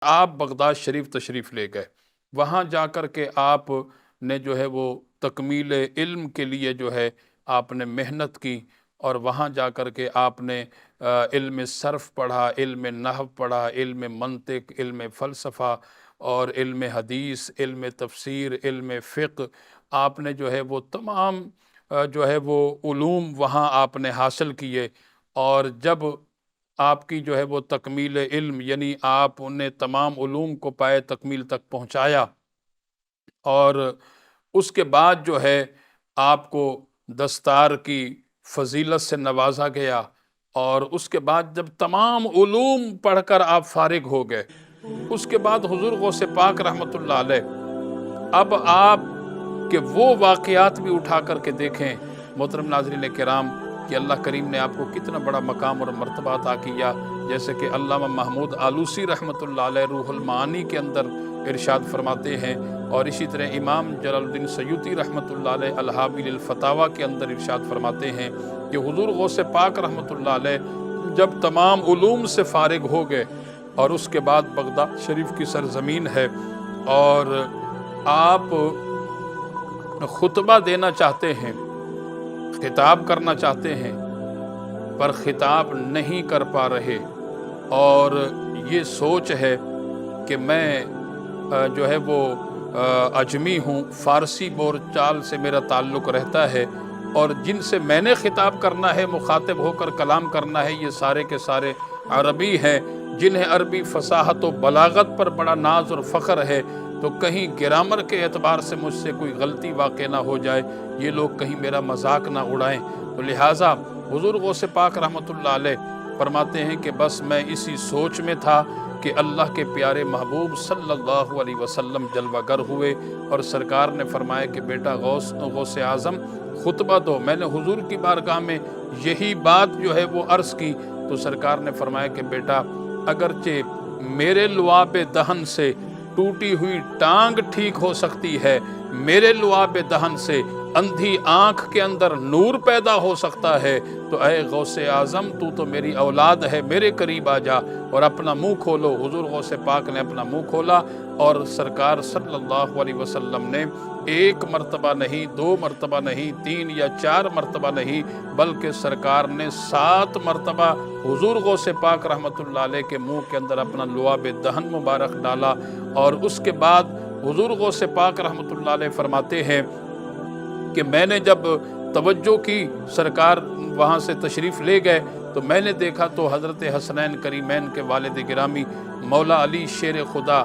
آپ بغداد شریف تشریف لے گئے، وہاں جا کر کے آپ نے جو ہے وہ تکمیل علم کے لیے جو ہے آپ نے محنت کی، اور وہاں جا کر کے آپ نے علم صرف پڑھا، علم نحو پڑھا، علم منطق، علم فلسفہ اور علم حدیث، علم تفسیر، علم فقہ، آپ نے جو ہے وہ تمام جو ہے وہ علوم وہاں آپ نے حاصل کیے۔ اور جب آپ کی جو ہے وہ تکمیل علم، یعنی آپ نے تمام علوم کو پائے تکمیل تک پہنچایا، اور اس کے بعد جو ہے آپ کو دستار کی فضیلت سے نوازا گیا، اور اس کے بعد جب تمام علوم پڑھ کر آپ فارغ ہو گئے، اس کے بعد حضور غوث پاک رحمۃ اللہ علیہ اب آپ کہ وہ واقعات بھی اٹھا کر کے دیکھیں محترم ناظرین کرام کہ اللہ کریم نے آپ کو کتنا بڑا مقام اور مرتبہ عطا کیا۔ جیسے کہ علامہ محمود آلوسی رحمۃ اللہ علیہ روح المعانی کے اندر ارشاد فرماتے ہیں، اور اسی طرح امام جلال الدین سیوطی رحمۃ اللہ علیہ الحاوی للفتاویٰ کے اندر ارشاد فرماتے ہیں کہ حضور غوث پاک رحمۃ اللہ علیہ جب تمام علوم سے فارغ ہو گئے، اور اس کے بعد بغداد شریف کی سرزمین ہے اور آپ خطبہ دینا چاہتے ہیں، خطاب کرنا چاہتے ہیں، پر خطاب نہیں کر پا رہے، اور یہ سوچ ہے کہ میں جو ہے وہ اجمی ہوں، فارسی بول چال سے میرا تعلق رہتا ہے، اور جن سے میں نے خطاب کرنا ہے، مخاطب ہو کر کلام کرنا ہے، یہ سارے کے سارے عربی ہیں، جنہیں عربی فصاحت و بلاغت پر بڑا ناز اور فخر ہے، تو کہیں گرامر کے اعتبار سے مجھ سے کوئی غلطی واقع نہ ہو جائے، یہ لوگ کہیں میرا مذاق نہ اڑائیں۔ تو لہٰذا حضور غوث پاک رحمۃ اللہ علیہ فرماتے ہیں کہ بس میں اسی سوچ میں تھا کہ اللہ کے پیارے محبوب صلی اللہ علیہ وسلم جلوہ گر ہوئے، اور سرکار نے فرمایا کہ بیٹا غوث اعظم خطبہ دو۔ میں نے حضور کی بارگاہ میں یہی بات جو ہے وہ عرض کی، تو سرکار نے فرمایا کہ بیٹا اگرچہ میرے لعاب دہن سے ٹوٹی ہوئی ٹانگ ٹھیک ہو سکتی ہے، میرے لعاب دہن سے اندھی آنکھ کے اندر نور پیدا ہو سکتا ہے، تو اے غوث اعظم تو میری اولاد ہے، میرے قریب آ جا اور اپنا منہ کھولو۔ حضور غوث پاک نے اپنا منہ کھولا، اور سرکار صلی اللہ علیہ وسلم نے ایک مرتبہ نہیں، دو مرتبہ نہیں، تین یا چار مرتبہ نہیں، بلکہ سرکار نے 7 مرتبہ حضور غوث پاک رحمۃ اللہ علیہ کے منہ کے اندر اپنا لعاب دہن مبارک ڈالا، اور اس کے بعد حضور غوث پاک رحمۃ اللہ علیہ فرماتے ہیں کہ میں نے جب توجہ کی، سرکار وہاں سے تشریف لے گئے، تو میں نے دیکھا تو حضرت حسنین کریمین کے والد گرامی مولا علی شیر خدا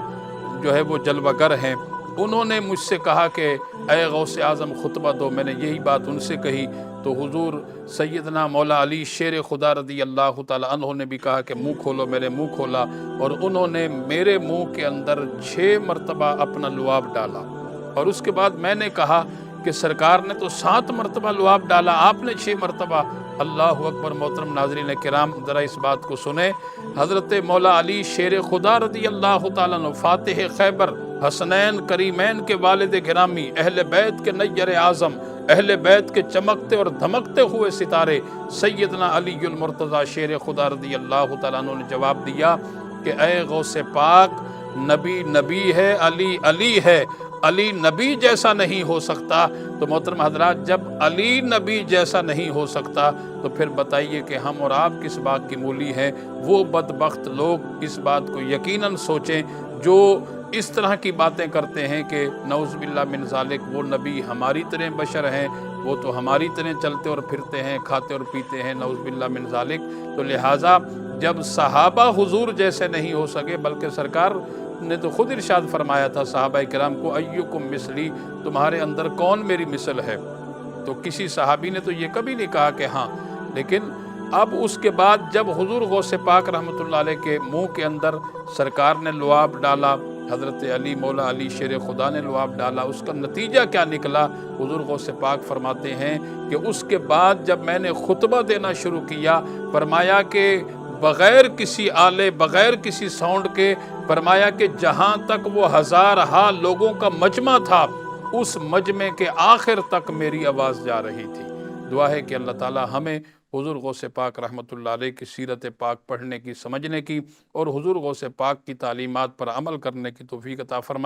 جو ہے وہ جلوہ گر ہیں، انہوں نے مجھ سے کہا کہ اے غوث اعظم خطبہ دو۔ میں نے یہی بات ان سے کہی، تو حضور سیدنا مولا علی شیر خدا رضی اللہ تعالیٰ عنہ نے بھی کہا کہ منہ کھولو، میں نے منہ کھولا، اور انہوں نے میرے منہ کے اندر 6 مرتبہ اپنا لعاب ڈالا، اور اس کے بعد میں نے کہا کہ سرکار نے تو 7 مرتبہ لعاب ڈالا، آپ نے 6 مرتبہ۔ اللہ اکبر۔ محترم ناظرین کرام ذرا اس بات کو سنیں، حضرت مولا علی شیر خدا رضی اللہ تعالیٰ عنہ فاتح خیبر، حسنین کریمین کے والد گرامی، اہل بیت کے نیر اعظم، اہل بیت کے چمکتے اور دھمکتے ہوئے ستارے سیدنا علی المرتضی شیر خدا رضی اللہ تعالیٰ عنہ نے جواب دیا کہ اے غوث پاک، نبی نبی ہے، علی علی ہے، علی نبی جیسا نہیں ہو سکتا۔ تو محترم حضرات، جب علی نبی جیسا نہیں ہو سکتا تو پھر بتائیے کہ ہم اور آپ کس بات کی مولی ہیں۔ وہ بدبخت لوگ اس بات کو یقیناً سوچیں جو اس طرح کی باتیں کرتے ہیں کہ نعوذ باللہ من ذالک، وہ نبی ہماری طرح بشر ہیں، وہ تو ہماری طرح چلتے اور پھرتے ہیں، کھاتے اور پیتے ہیں، نعوذ باللہ من ذالک۔ تو لہٰذا جب صحابہ حضور جیسے نہیں ہو سکے، بلکہ سرکار نے تو خود ارشاد فرمایا تھا صحابہ کرام کو، ایکم مثلی، تمہارے اندر کون میری مثل ہے؟ تو کسی صحابی نے تو یہ کبھی نہیں کہا کہ ہاں، لیکن اب اس کے بعد جب حضور غوث پاک رحمۃ اللہ علیہ کے منہ کے اندر سرکار نے لعاب ڈالا، حضرت علی مولا علی شیر خدا نے لعاب ڈالا، اس کا نتیجہ کیا نکلا؟ حضور غوث پاک فرماتے ہیں کہ اس کے بعد جب میں نے خطبہ دینا شروع کیا، فرمایا کہ بغیر کسی آلے، بغیر کسی ساؤنڈ کے، فرمایا کہ جہاں تک وہ 1000 لوگوں کا مجمع تھا، اس مجمع کے آخر تک میری آواز جا رہی تھی۔ دعا ہے کہ اللہ تعالی ہمیں حضور غوث پاک رحمۃ اللہ علیہ کی سیرت پاک پڑھنے کی، سمجھنے کی، اور حضور غوث پاک کی تعلیمات پر عمل کرنے کی توفیق عطا فرمائے۔